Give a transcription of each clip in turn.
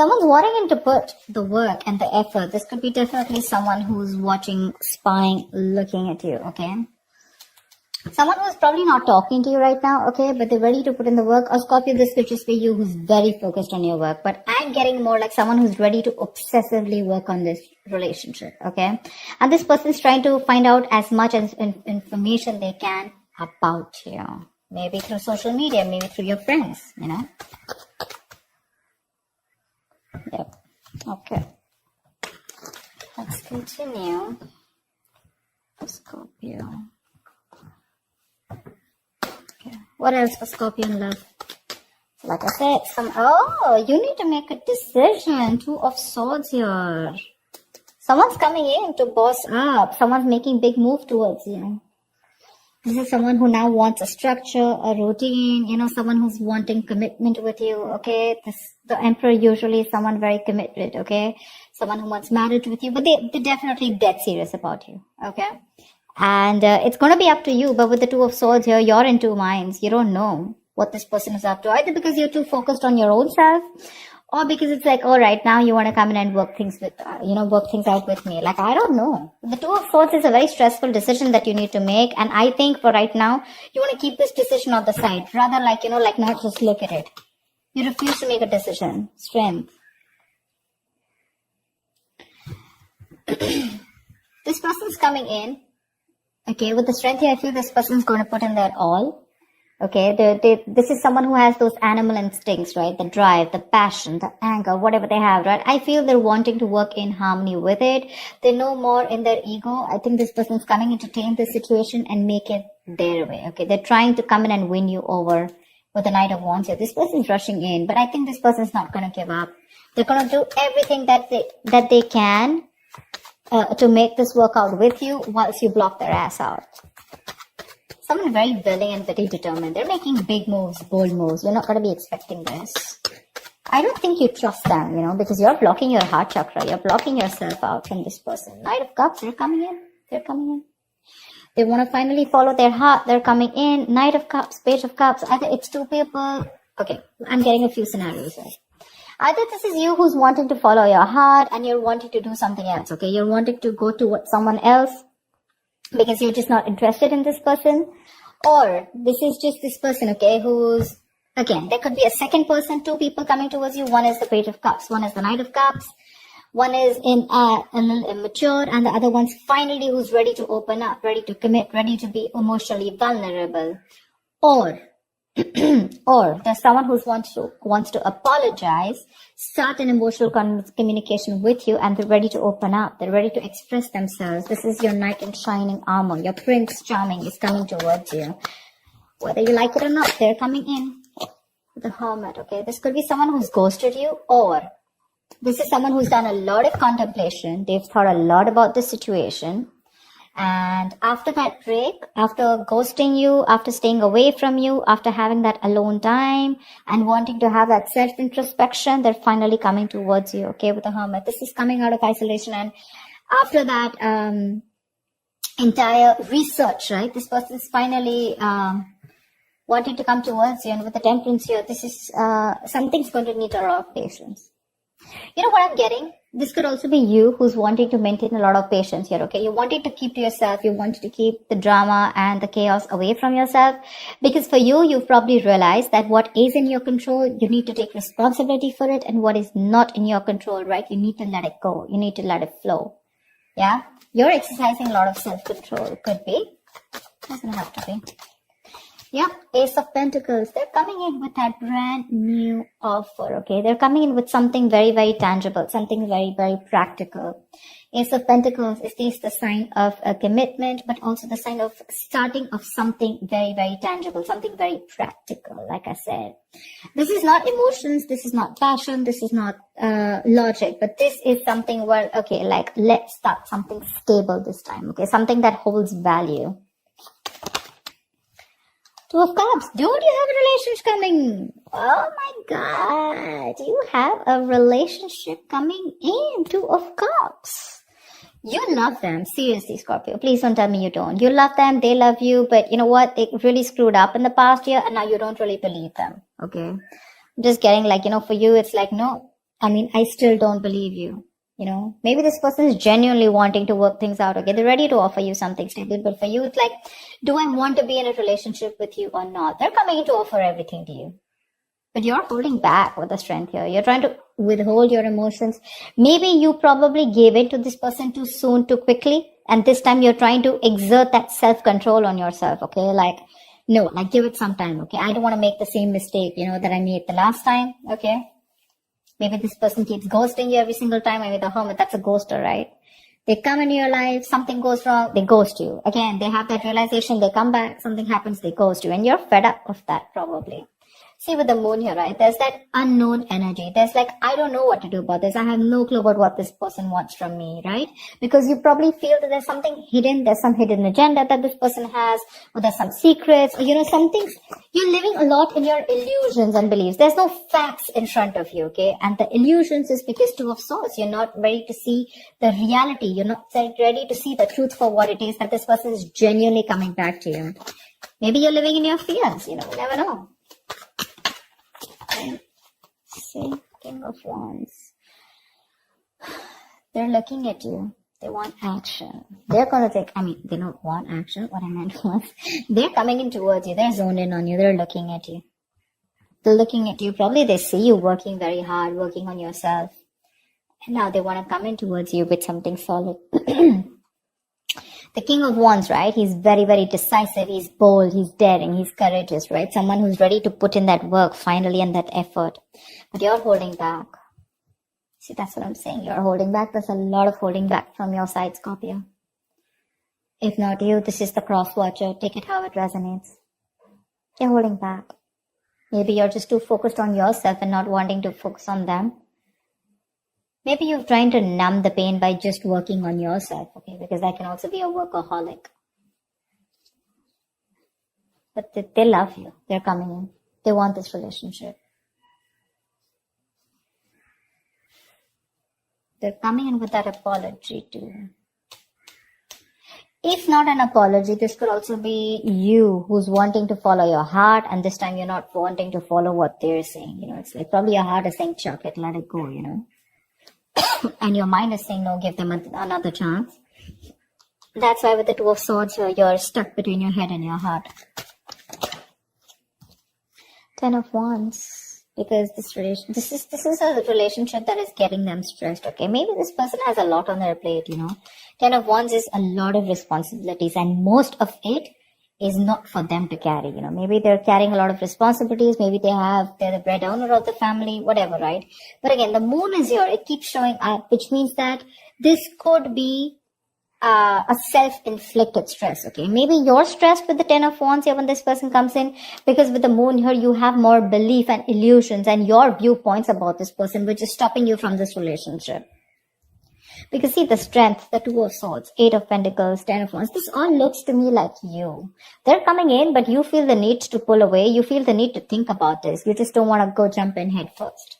Someone's wanting to put the work and the effort. This could be definitely someone who's watching, spying, looking at you, okay? Someone who's probably not talking to you right now, okay, but they're ready to put in the work. Or Scorpio, this could just be you who's very focused on your work. But I'm getting more like someone who's ready to obsessively work on this relationship, okay? And this person's trying to find out as much as information they can about you. Maybe through social media, maybe through your friends, you know? Yep. Okay. Let's continue. Scorpio. Okay. What else for Scorpio in love? Like I said, you need to make a decision. 2 of Swords here. Someone's coming in to boss up. Someone's making big move towards you. This is someone who now wants a structure, a routine, you know, someone who's wanting commitment with you, okay? The Emperor usually is someone very committed, okay? Someone who wants marriage with you, but they're definitely dead serious about you, okay? And it's going to be up to you, but with the 2 of Swords here, you're in 2 minds. You don't know what this person is up to, either because you're too focused on your own self, or because it's like, all right, now you want to come in and work things out with me. Like, I don't know. The 2 of Swords is a very stressful decision that you need to make. And I think for right now, you want to keep this decision on the side. Rather like, not just look at it. You refuse to make a decision. Strength. This person's coming in. Okay, with the strength here, I feel this person's going to put in their all. Okay, this is someone who has those animal instincts, right? The drive, the passion, the anger, whatever they have, right? I feel they're wanting to work in harmony with it. They're no more in their ego. I think this person's coming in to tame the situation and make it their way. Okay, they're trying to come in and win you over with the Knight of Wands here. This person's rushing in, but I think this person's not going to give up. They're going to do everything that they can to make this work out with you whilst you block their ass out. Someone very willing and very determined. They're making big moves, bold moves. You're not going to be expecting this. I don't think you trust them, because you're blocking your heart chakra. You're blocking yourself out from this person. Knight of Cups, they're coming in. They're coming in. They want to finally follow their heart. They're coming in. Knight of Cups, Page of Cups. Either it's 2 people. Okay, I'm getting a few scenarios here. Either this is you who's wanting to follow your heart and you're wanting to do something else, okay? You're wanting to go to someone else because you're just not interested in this person. Or this is just this person, okay, who's, again, there could be a second person, 2 people coming towards you. One is the Page of Cups, one is the Knight of Cups, one is a little immature, and the other one's finally who's ready to open up, ready to commit, ready to be emotionally vulnerable. Or there's someone who wants to apologize, start an emotional communication with you, and they're ready to open up. They're ready to express themselves. This is your knight in shining armor. Your Prince Charming is coming towards you. Whether you like it or not, they're coming in. The Hermit, okay? This could be someone who's ghosted you, or this is someone who's done a lot of contemplation. They've thought a lot about the situation. And after that break, after ghosting you, after staying away from you, after having that alone time and wanting to have that self-introspection, they're finally coming towards you, okay, with the Hermit. This is coming out of isolation. And after that entire research, right, this person's finally wanting to come towards you. And with the Temperance here, this is something's going to need a lot of patience. You know what I'm getting? This could also be you who's wanting to maintain a lot of patience here, okay? You wanted to keep to yourself. You wanted to keep the drama and the chaos away from yourself. Because for you, you've probably realized that what is in your control, you need to take responsibility for it. And what is not in your control, right? You need to let it go. You need to let it flow. Yeah? You're exercising a lot of self-control. Could be. Doesn't have to be. Yeah, Ace of Pentacles. They're coming in with that brand new offer, okay? They're coming in with something very, very tangible, something very, very practical. Ace of Pentacles is the sign of a commitment, but also the sign of starting of something very, very tangible, something very practical, like I said. This is not emotions, this is not passion, this is not logic, but this is something where, okay, like, let's start something stable this time, okay? Something that holds value. 2 of Cups. Dude, you have a relationship coming. Oh my God. You have a relationship coming in. 2 of Cups. You love them. Seriously, Scorpio. Please don't tell me you don't. You love them. They love you. But you know what? They really screwed up in the past year and now you don't really believe them. Okay. I'm just getting like, for you, it's like, no. I mean, I still don't believe you. You know, maybe this person is genuinely wanting to work things out. Okay, they're ready to offer you something stable, but for you, it's like, do I want to be in a relationship with you or not? They're coming in to offer everything to you. But you're holding back with the strength here. You're trying to withhold your emotions. Maybe you probably gave in to this person too soon, too quickly. And this time you're trying to exert that self-control on yourself, okay? Like, no, like give it some time, okay? I don't want to make the same mistake, that I made the last time, okay? Maybe this person keeps ghosting you every single time. I mean, the hermit, that's a ghoster, right? They come into your life, something goes wrong, they ghost you. Again, they have that realization, they come back, something happens, they ghost you. And you're fed up of that, probably. See, with the moon here, right? There's that unknown energy. There's like, I don't know what to do about this. I have no clue about what this person wants from me, right? Because you probably feel that there's something hidden. There's some hidden agenda that this person has, or there's some secrets, or, some things. You're living a lot in your illusions and beliefs. There's no facts in front of you, okay? And the illusions is because Two of Swords. You're not ready to see the reality. You're not ready to see the truth for what it is, that this person is genuinely coming back to you. Maybe you're living in your fears, you never know. See, King of Wands. They're looking at you. They want action. They're going to they don't want action. What I meant was, they're coming in towards you. They're zoned in on you. They're looking at you. They're looking at you. Probably they see you working very hard, working on yourself. And now they want to come in towards you with something solid. The King of Wands, right? He's very, very decisive. He's bold. He's daring. He's courageous, right? Someone who's ready to put in that work finally and that effort. But you're holding back. See, that's what I'm saying. You're holding back. There's a lot of holding back from your side, Scorpio. If not you, this is the cross watcher. Take it how it resonates. You're holding back. Maybe you're just too focused on yourself and not wanting to focus on them. Maybe you're trying to numb the pain by just working on yourself, okay? Because that can also be a workaholic. But they love you. They're coming in. They want this relationship. They're coming in with that apology too. If not an apology, this could also be you who's wanting to follow your heart, and this time you're not wanting to follow what they're saying. It's like probably your heart is saying, chuck it, let it go, and your mind is saying, no, give them another chance. That's why with the Two of Swords, you're stuck between your head and your heart. 10 of Wands, because this is a relationship that is getting them stressed, okay? Maybe this person has a lot on their plate, 10 of Wands is a lot of responsibilities, and most of it is not for them to carry, Maybe they're carrying a lot of responsibilities. Maybe they're the breadwinner of the family, whatever, right? But again, the moon is here. It keeps showing up, which means that this could be a self-inflicted stress, okay? Maybe you're stressed with the 10 of Wands here when this person comes in, because with the moon here, you have more belief and illusions and your viewpoints about this person, which is stopping you from this relationship. Because see, the strength, the Two of Swords, 8 of Pentacles, 10 of Wands, this all looks to me like you. They're coming in, but you feel the need to pull away. You feel the need to think about this. You just don't want to go jump in head first.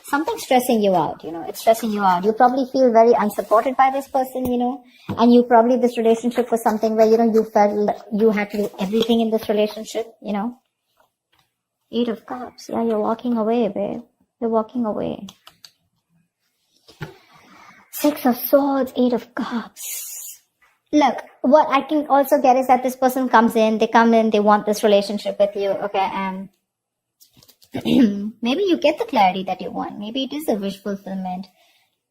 Something's stressing you out, it's stressing you out. You probably feel very unsupported by this person, and you probably, this relationship was something where, you felt like you had to do everything in this relationship, 8 of Cups. Yeah, you're walking away, babe. You're walking away. 6 of Swords, 8 of Cups. Look, what I can also get is that this person comes in, they want this relationship with you, okay, and maybe you get the clarity that you want. Maybe it is a wish fulfillment.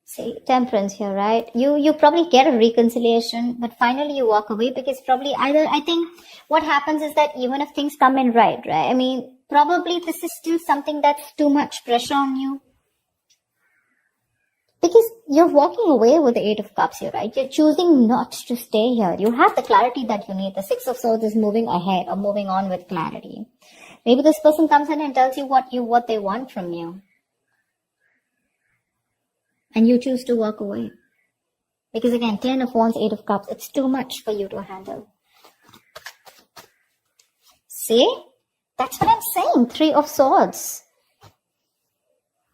See, Temperance here, right? You probably get a reconciliation, but finally you walk away, because probably I think what happens is that even if things come in right? I mean, probably this is still something that's too much pressure on you. Because you're walking away with the 8 of Cups here, right? You're choosing not to stay here. You have the clarity that you need. The 6 of Swords is moving ahead or moving on with clarity. Maybe this person comes in and tells you what they want from you. And you choose to walk away. Because again, 10 of Wands, 8 of Cups, it's too much for you to handle. See? That's what I'm saying. 3 of Swords.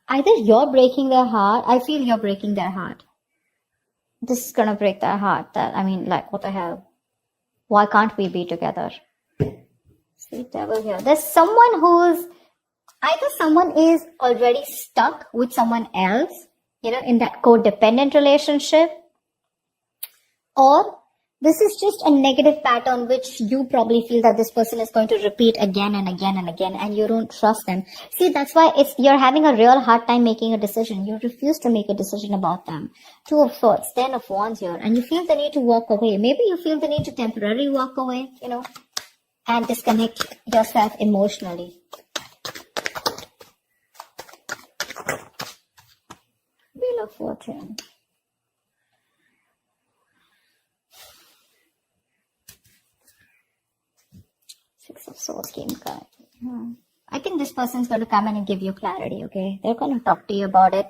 Either you're breaking their heart. I feel you're breaking their heart. This is going to break their heart. What the hell? Why can't we be together? See, Devil here. There's someone who's, Either someone is already stuck with someone else, in that codependent relationship, or this is just a negative pattern which you probably feel that this person is going to repeat again and again and again, and you don't trust them. See, that's why you're having a real hard time making a decision. You refuse to make a decision about them. 2 of Swords, 10 of Wands here, and you feel the need to walk away. Maybe you feel the need to temporarily walk away, and disconnect yourself emotionally. Wheel of Fortune. Six of Swords game card. I think this person's going to come in and give you clarity, okay? They're going to talk to you about it.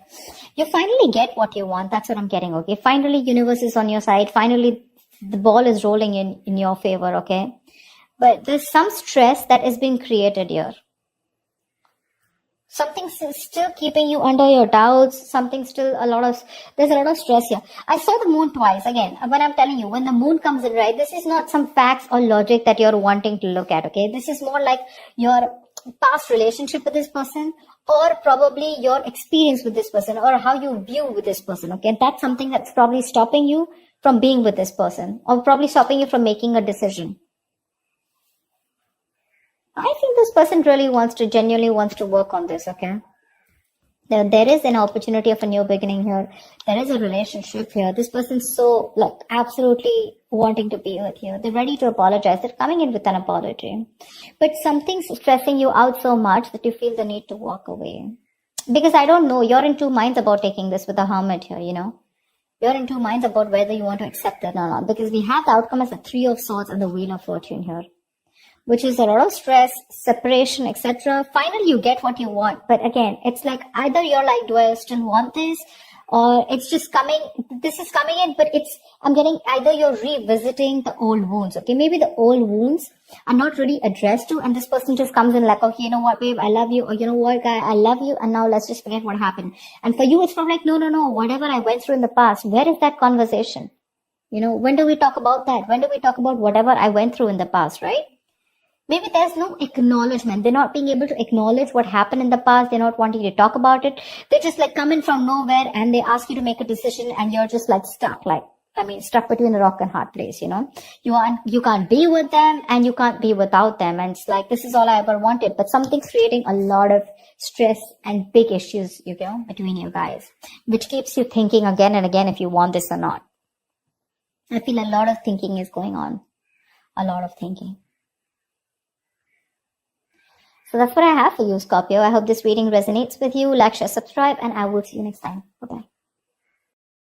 You finally get what you want. That's what I'm getting, okay? Finally, universe is on your side. Finally, the ball is rolling in your favor, okay? But there's some stress that is being created here. Something's still keeping you under your doubts. There's a lot of stress here. I saw the moon twice. Again, when I'm telling you, when the moon comes in, right, this is not some facts or logic that you're wanting to look at, okay? This is more like your past relationship with this person, or probably your experience with this person, or how you view with this person, okay? That's something that's probably stopping you from being with this person, or probably stopping you from making a decision. I think this person really genuinely wants to work on this, okay? There is an opportunity of a new beginning here. There is a relationship here. This person's so, absolutely wanting to be with you. They're ready to apologize. They're coming in with an apology. But something's stressing you out so much that you feel the need to walk away. Because I don't know, you're in 2 minds about taking this with the Hermit here, You're in 2 minds about whether you want to accept it or not. Because we have the outcome as the 3 of Swords and the Wheel of Fortune here, which is a lot of stress, separation, etc. Finally, you get what you want. But again, it's like either you're like, do I still want this? Or it's just this is coming in, but I'm getting either you're revisiting the old wounds, okay? Maybe the old wounds are not really addressed to, and this person just comes in like, okay, you know what, babe, I love you. Or you know what, guy, I love you. And now let's just forget what happened. And for you, it's from like, no, whatever I went through in the past, where is that conversation? When do we talk about that? When do we talk about whatever I went through in the past, right? Maybe there's no acknowledgement. They're not being able to acknowledge what happened in the past. They're not wanting to talk about it. They just come in from nowhere and they ask you to make a decision and you're just stuck, stuck between a rock and hard place, You can't be with them and you can't be without them. And it's like, this is all I ever wanted. But something's creating a lot of stress and big issues, between you guys, which keeps you thinking again and again if you want this or not. I feel a lot of thinking is going on. A lot of thinking. So that's what I have for you, Scorpio. I hope this reading resonates with you. Like, share, subscribe, and I will see you next time. Bye-bye.